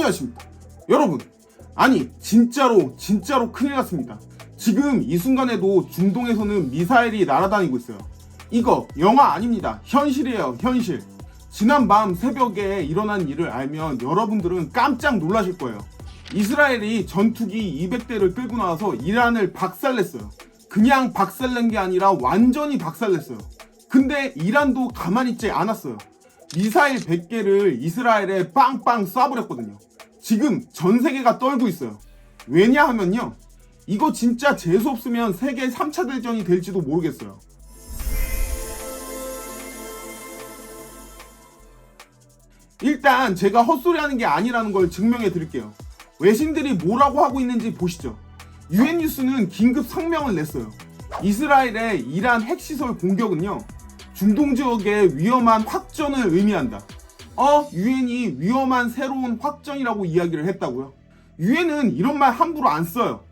안녕하십니까 여러분. 아니 진짜로 큰일 났습니다. 지금 이 순간에도 중동에서는 미사일이 날아다니고 있어요. 이거 영화 아닙니다. 현실이에요, 현실. 지난 밤 새벽에 일어난 일을 알면 여러분들은 깜짝 놀라실 거예요. 이스라엘이 전투기 200대를 끌고 나와서 이란을 박살냈어요. 그냥 박살낸 게 아니라 완전히 박살냈어요. 근데 이란도 가만히 있지 않았어요. 미사일 100개를 이스라엘에 빵빵 쏴버렸거든요. 지금 전 세계가 떨고 있어요. 왜냐하면요, 이거 진짜 재수없으면 세계 3차 대전이 될지도 모르겠어요. 일단 제가 헛소리하는 게 아니라는 걸 증명해 드릴게요. 외신들이 뭐라고 하고 있는지 보시죠. UN 뉴스는 긴급 성명을 냈어요. 이스라엘의 이란 핵시설 공격은요, 중동 지역의 위험한 확전을 의미한다. UN이 위험한 새로운 확전이라고 이야기를 했다고요? UN은 이런 말 함부로 안 써요.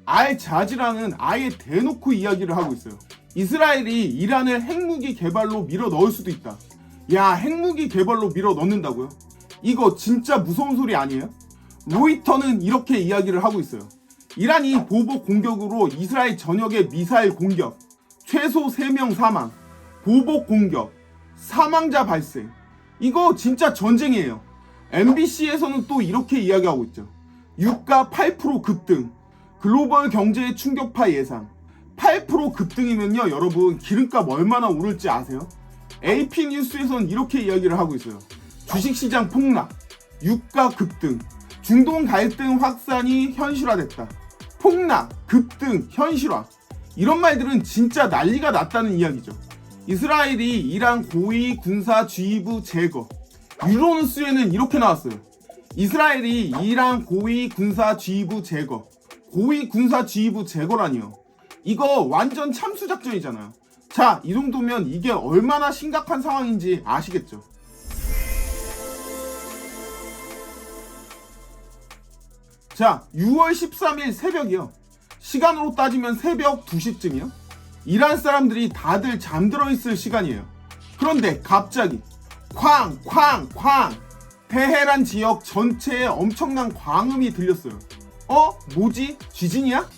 알자지라는 아예 대놓고 이야기를 하고 있어요. 이스라엘이 이란을 핵무기 개발로 밀어 넣을 수도 있다. 야, 핵무기 개발로 밀어 넣는다고요? 이거 진짜 무서운 소리 아니에요? 로이터는 이렇게 이야기를 하고 있어요. 이란이 보복 공격으로 이스라엘 전역에 미사일 공격, 최소 3명 사망, 보복 공격, 사망자 발생. 이거 진짜 전쟁이에요. MBC에서는 또 이렇게 이야기하고 있죠. 유가 8% 급등, 글로벌 경제의 충격파 예상. 8% 급등이면요, 여러분 기름값 얼마나 오를지 아세요? AP 뉴스에서는 이렇게 이야기를 하고 있어요. 주식시장 폭락, 유가 급등, 중동 갈등 확산이 현실화됐다. 폭락, 급등, 현실화. 이런 말들은 진짜 난리가 났다는 이야기죠. 이스라엘이 이란 고위 군사 지휘부 제거. 유로뉴스에는 이렇게 나왔어요. 이스라엘이 이란 고위 군사 지휘부 제거. 고위 군사 지휘부 제거라니요. 이거 완전 참수작전이잖아요. 자, 이 정도면 이게 얼마나 심각한 상황인지 아시겠죠? 자, 6월 13일 새벽이요. 시간으로 따지면 새벽 2시쯤이요. 이란 사람들이 다들 잠들어 있을 시간이에요. 그런데 갑자기 쾅쾅쾅 테헤란 지역 전체에 엄청난 광음이 들렸어요. 뭐지? 지진이야?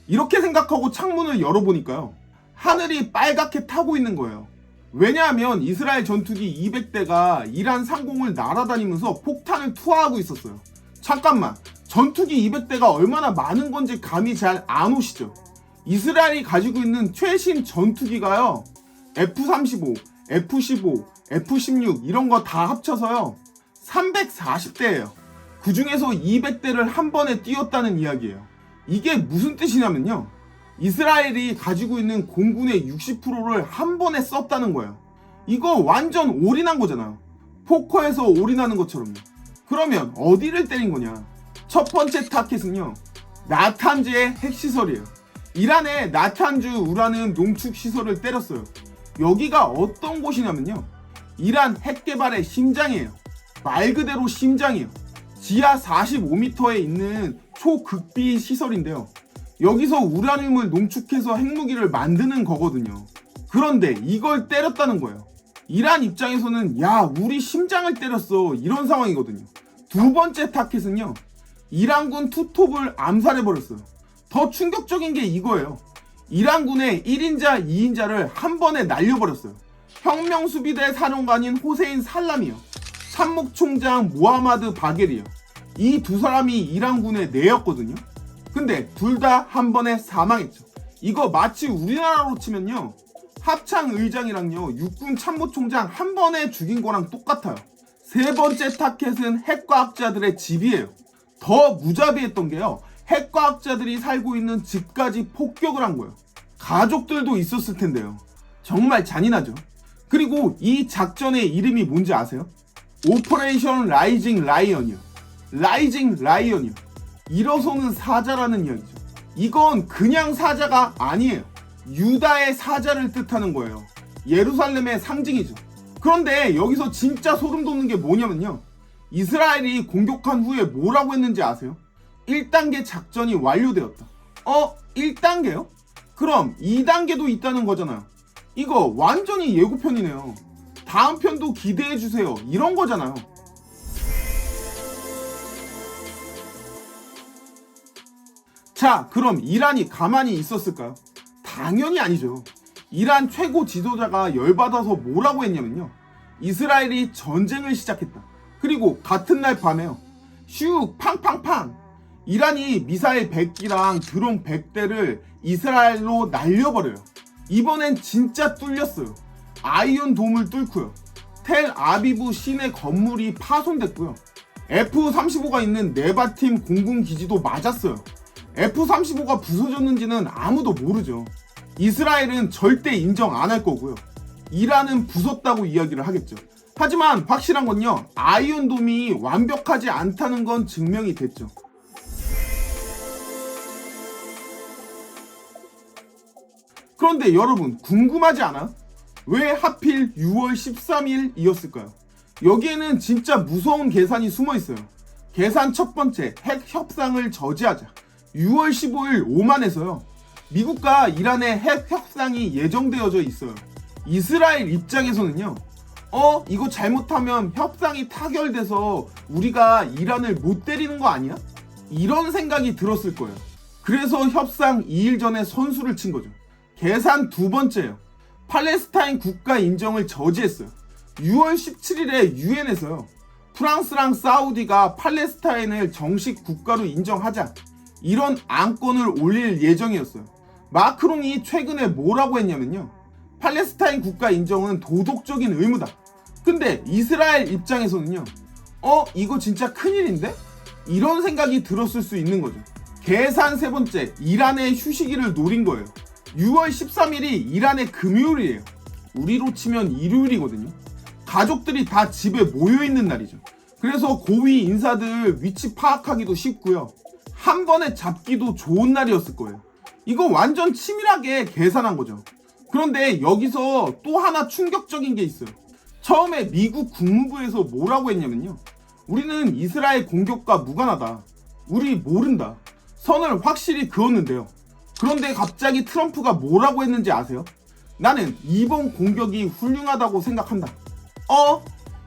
이렇게 생각하고 창문을 열어보니까요, 하늘이 빨갛게 타고 있는 거예요. 왜냐하면 이스라엘 전투기 200대가 이란 상공을 날아다니면서 폭탄을 투하하고 있었어요. 잠깐만, 전투기 200대가 얼마나 많은 건지 감이 잘 안 오시죠? 이스라엘이 가지고 있는 최신 전투기가요, F-35, F-15, F-16 이런 거 다 합쳐서요 340대예요. 그 중에서 200대를 한 번에 띄웠다는 이야기예요. 이게 무슨 뜻이냐면요, 이스라엘이 가지고 있는 공군의 60%를 한 번에 썼다는 거예요. 이거 완전 올인한 거잖아요. 포커에서 올인하는 것처럼요. 그러면 어디를 때린 거냐? 첫 번째 타켓은요, 나탄즈의 핵시설이에요. 이란의 나탄즈 우라늄 농축 시설을 때렸어요. 여기가 어떤 곳이냐면요, 이란 핵 개발의 심장이에요. 말 그대로 심장이에요. 지하 45m에 있는 초극비 시설인데요, 여기서 우라늄을 농축해서 핵무기를 만드는 거거든요. 그런데 이걸 때렸다는 거예요. 이란 입장에서는 야, 우리 심장을 때렸어, 이런 상황이거든요. 두 번째 타켓은요, 이란군 투톱을 암살해버렸어요. 더 충격적인 게 이거예요. 이란군의 1인자, 2인자를 한 번에 날려버렸어요. 혁명수비대 사령관인 호세인 살람이요, 참모총장 모하마드 바게리요. 이 두 사람이 이란군의 내였거든요. 근데 둘 다 한 번에 사망했죠. 이거 마치 우리나라로 치면요, 합창의장이랑요 육군 참모총장 한 번에 죽인 거랑 똑같아요. 세 번째 타켓은 핵과학자들의 집이에요. 더 무자비했던 게요, 핵과학자들이 살고 있는 집까지 폭격을 한 거예요. 가족들도 있었을 텐데요. 정말 잔인하죠. 그리고 이 작전의 이름이 뭔지 아세요? 오퍼레이션 라이징 라이언이요. 라이징 라이언이요. 일어서는 사자라는 이야기죠. 이건 그냥 사자가 아니에요. 유다의 사자를 뜻하는 거예요. 예루살렘의 상징이죠. 그런데 여기서 진짜 소름 돋는 게 뭐냐면요, 이스라엘이 공격한 후에 뭐라고 했는지 아세요? 1단계 작전이 완료되었다. 1단계요? 그럼 2단계도 있다는 거잖아요. 이거 완전히 예고편이네요. 다음 편도 기대해주세요, 이런 거잖아요. 자, 그럼 이란이 가만히 있었을까요? 당연히 아니죠. 이란 최고 지도자가 열받아서 뭐라고 했냐면요. 이스라엘이 전쟁을 시작했다. 그리고 같은 날 밤에요. 슉 팡팡팡 이란이 미사일 100기랑 드론 100대를 이스라엘로 날려버려요. 이번엔 진짜 뚫렸어요. 아이온 돔을 뚫고요. 텔 아비브 시내 건물이 파손됐고요. F-35가 있는 네바팀 공군기지도 맞았어요. F-35가 부서졌는지는 아무도 모르죠. 이스라엘은 절대 인정 안 할 거고요. 이란은 부쉈다고 이야기를 하겠죠. 하지만 확실한 건요. 아이온돔이 완벽하지 않다는 건 증명이 됐죠. 그런데 여러분 궁금하지 않아? 왜 하필 6월 13일이었을까요? 여기에는 진짜 무서운 계산이 숨어 있어요. 계산 첫 번째, 핵 협상을 저지하자. 6월 15일 오만에서요. 미국과 이란의 핵 협상이 예정되어져 있어요. 이스라엘 입장에서는요. 이거 잘못하면 협상이 타결돼서 우리가 이란을 못 때리는 거 아니야? 이런 생각이 들었을 거예요. 그래서 협상 2일 전에 선수를 친 거죠. 계산 두 번째예요. 팔레스타인 국가 인정을 저지했어요. 6월 17일에 유엔에서요. 프랑스랑 사우디가 팔레스타인을 정식 국가로 인정하자 이런 안건을 올릴 예정이었어요. 마크롱이 최근에 뭐라고 했냐면요. 팔레스타인 국가 인정은 도덕적인 의무다. 근데 이스라엘 입장에서는요. 이거 진짜 큰일인데? 이런 생각이 들었을 수 있는 거죠. 계산 세 번째, 이란의 휴식일을 노린 거예요. 6월 13일이 이란의 금요일이에요. 우리로 치면 일요일이거든요. 가족들이 다 집에 모여있는 날이죠. 그래서 고위 인사들 위치 파악하기도 쉽고요. 한 번에 잡기도 좋은 날이었을 거예요. 이거 완전 치밀하게 계산한 거죠. 그런데 여기서 또 하나 충격적인 게 있어요. 처음에 미국 국무부에서 뭐라고 했냐면요. 우리는 이스라엘 공격과 무관하다. 우리 모른다. 선을 확실히 그었는데요. 그런데 갑자기 트럼프가 뭐라고 했는지 아세요? 나는 이번 공격이 훌륭하다고 생각한다.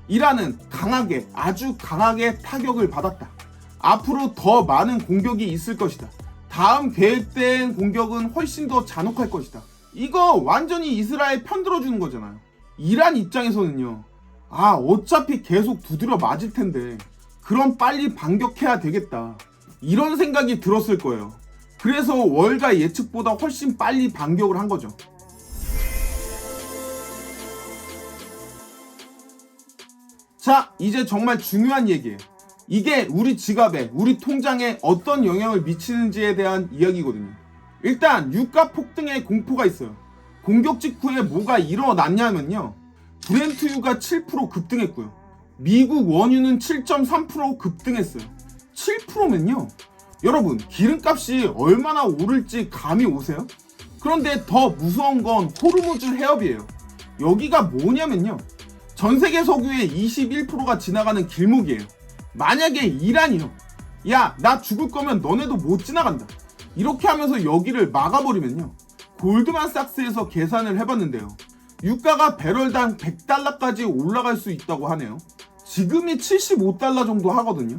이란은 강하게, 아주 강하게 타격을 받았다. 앞으로 더 많은 공격이 있을 것이다. 다음 계획된 공격은 훨씬 더 잔혹할 것이다. 이거 완전히 이스라엘 편들어주는 거잖아요. 이란 입장에서는요. 어차피 계속 두드려 맞을 텐데 그럼 빨리 반격해야 되겠다. 이런 생각이 들었을 거예요. 그래서 월가 예측보다 훨씬 빨리 반격을 한 거죠. 자, 이제 정말 중요한 얘기예요. 이게 우리 지갑에, 우리 통장에 어떤 영향을 미치는지에 대한 이야기거든요. 일단 유가 폭등의 공포가 있어요. 공격 직후에 뭐가 일어났냐면요. 브렌트유가 7% 급등했고요. 미국 원유는 7.3% 급등했어요. 7%면요. 여러분 기름값이 얼마나 오를지 감이 오세요? 그런데 더 무서운 건 호르무즈 해협이에요. 여기가 뭐냐면요. 전 세계 석유의 21%가 지나가는 길목이에요. 만약에 이란이요. 야, 나 죽을 거면 너네도 못 지나간다. 이렇게 하면서 여기를 막아버리면요. 골드만삭스에서 계산을 해봤는데요. 유가가 배럴당 100달러까지 올라갈 수 있다고 하네요. 지금이 75달러 정도 하거든요.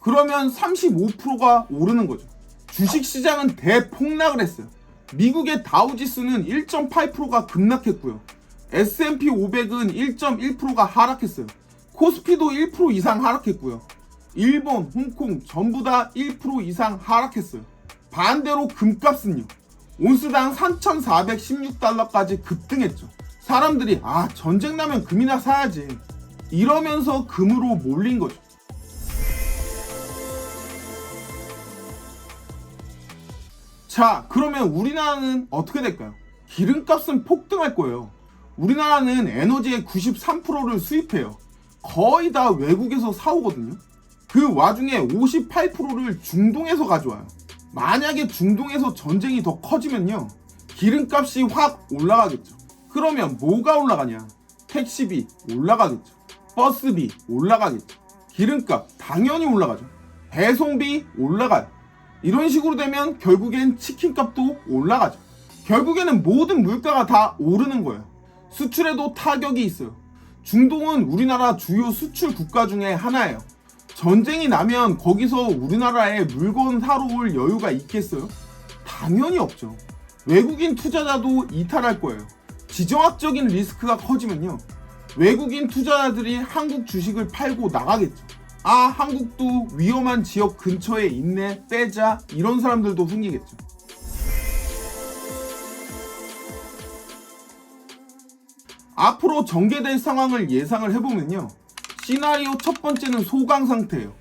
그러면 35%가 오르는 거죠. 주식시장은 대폭락을 했어요. 미국의 다우지수는 1.8%가 급락했고요. S&P 500은 1.1%가 하락했어요. 코스피도 1% 이상 하락했고요. 일본, 홍콩 전부 다 1% 이상 하락했어요. 반대로 금값은요. 온스당 3,416달러까지 급등했죠. 사람들이 전쟁 나면 금이나 사야지. 이러면서 금으로 몰린 거죠. 자, 그러면 우리나라는 어떻게 될까요? 기름값은 폭등할 거예요. 우리나라는 에너지의 93%를 수입해요. 거의 다 외국에서 사오거든요. 그 와중에 58%를 중동에서 가져와요. 만약에 중동에서 전쟁이 더 커지면요. 기름값이 확 올라가겠죠. 그러면 뭐가 올라가냐? 택시비 올라가겠죠. 버스비 올라가겠죠. 기름값 당연히 올라가죠. 배송비 올라가요. 이런 식으로 되면 결국엔 치킨값도 올라가죠. 결국에는 모든 물가가 다 오르는 거예요. 수출에도 타격이 있어요. 중동은 우리나라 주요 수출 국가 중에 하나예요. 전쟁이 나면 거기서 우리나라에 물건 사러 올 여유가 있겠어요? 당연히 없죠. 외국인 투자자도 이탈할 거예요. 지정학적인 리스크가 커지면요, 외국인 투자자들이 한국 주식을 팔고 나가겠죠. 아, 한국도 위험한 지역 근처에 있네, 빼자, 이런 사람들도 생기겠죠. 앞으로 전개될 상황을 예상을 해보면요, 시나리오 첫 번째는 소강 상태예요.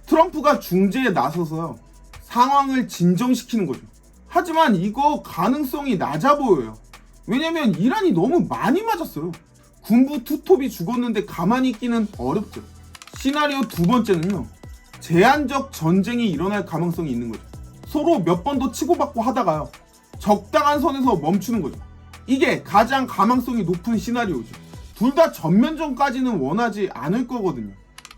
트럼프가 중재에 나서서요, 상황을 진정시키는 거죠. 하지만 이거 가능성이 낮아 보여요. 왜냐면 이란이 너무 많이 맞았어요. 군부 투톱이 죽었는데 가만히 있기는 어렵죠. 시나리오 두 번째는요, 제한적 전쟁이 일어날 가능성이 있는 거죠. 서로 몇 번 더 치고받고 하다가요, 적당한 선에서 멈추는 거죠. 이게 가장 가망성이 높은 시나리오죠. 둘 다 전면전까지는 원하지 않을 거거든요.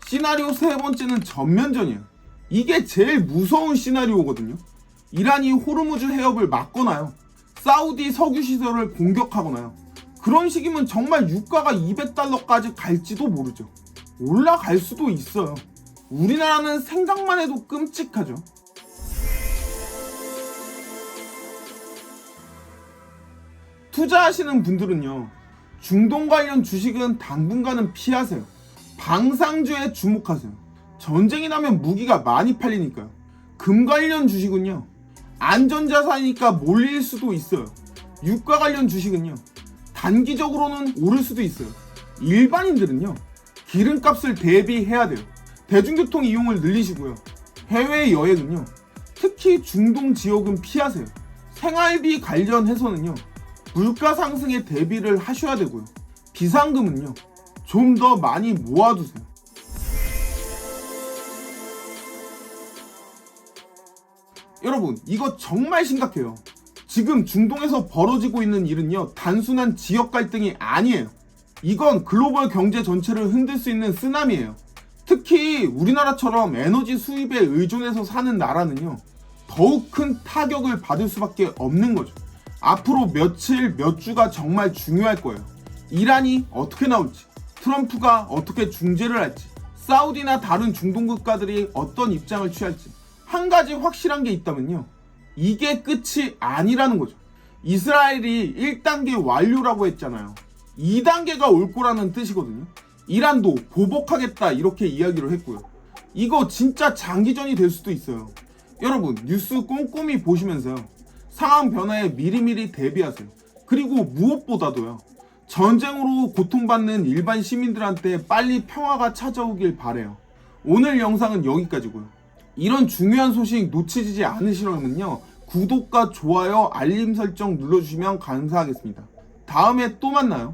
시나리오 세 번째는 전면전이에요. 이게 제일 무서운 시나리오거든요. 이란이 호르무즈 해협을 막거나요, 사우디 석유 시설을 공격하거나요. 그런 식이면 정말 유가가 200달러까지 갈지도 모르죠. 올라갈 수도 있어요. 우리나라는 생각만 해도 끔찍하죠. 투자하시는 분들은요, 중동 관련 주식은 당분간은 피하세요. 방산주에 주목하세요. 전쟁이 나면 무기가 많이 팔리니까요. 금 관련 주식은요, 안전자산이니까 몰릴 수도 있어요. 유가 관련 주식은요, 단기적으로는 오를 수도 있어요. 일반인들은요, 기름값을 대비해야 돼요. 대중교통 이용을 늘리시고요. 해외여행은요, 특히 중동 지역은 피하세요. 생활비 관련해서는요, 물가 상승에 대비를 하셔야 되고요. 비상금은요, 좀 더 많이 모아두세요. 여러분, 이거 정말 심각해요. 지금 중동에서 벌어지고 있는 일은요, 단순한 지역 갈등이 아니에요. 이건 글로벌 경제 전체를 흔들 수 있는 쓰나미예요. 특히 우리나라처럼 에너지 수입에 의존해서 사는 나라는요, 더욱 큰 타격을 받을 수밖에 없는 거죠. 앞으로 며칠, 몇 주가 정말 중요할 거예요. 이란이 어떻게 나올지, 트럼프가 어떻게 중재를 할지, 사우디나 다른 중동 국가들이 어떤 입장을 취할지. 한 가지 확실한 게 있다면요, 이게 끝이 아니라는 거죠. 이스라엘이 1단계 완료라고 했잖아요. 2단계가 올 거라는 뜻이거든요. 이란도 보복하겠다 이렇게 이야기를 했고요. 이거 진짜 장기전이 될 수도 있어요. 여러분, 뉴스 꼼꼼히 보시면서요, 상황 변화에 미리미리 대비하세요. 그리고 무엇보다도요, 전쟁으로 고통받는 일반 시민들한테 빨리 평화가 찾아오길 바래요. 오늘 영상은 여기까지고요. 이런 중요한 소식 놓치지 않으시려면요, 구독과 좋아요, 알림 설정 눌러주시면 감사하겠습니다. 다음에 또 만나요.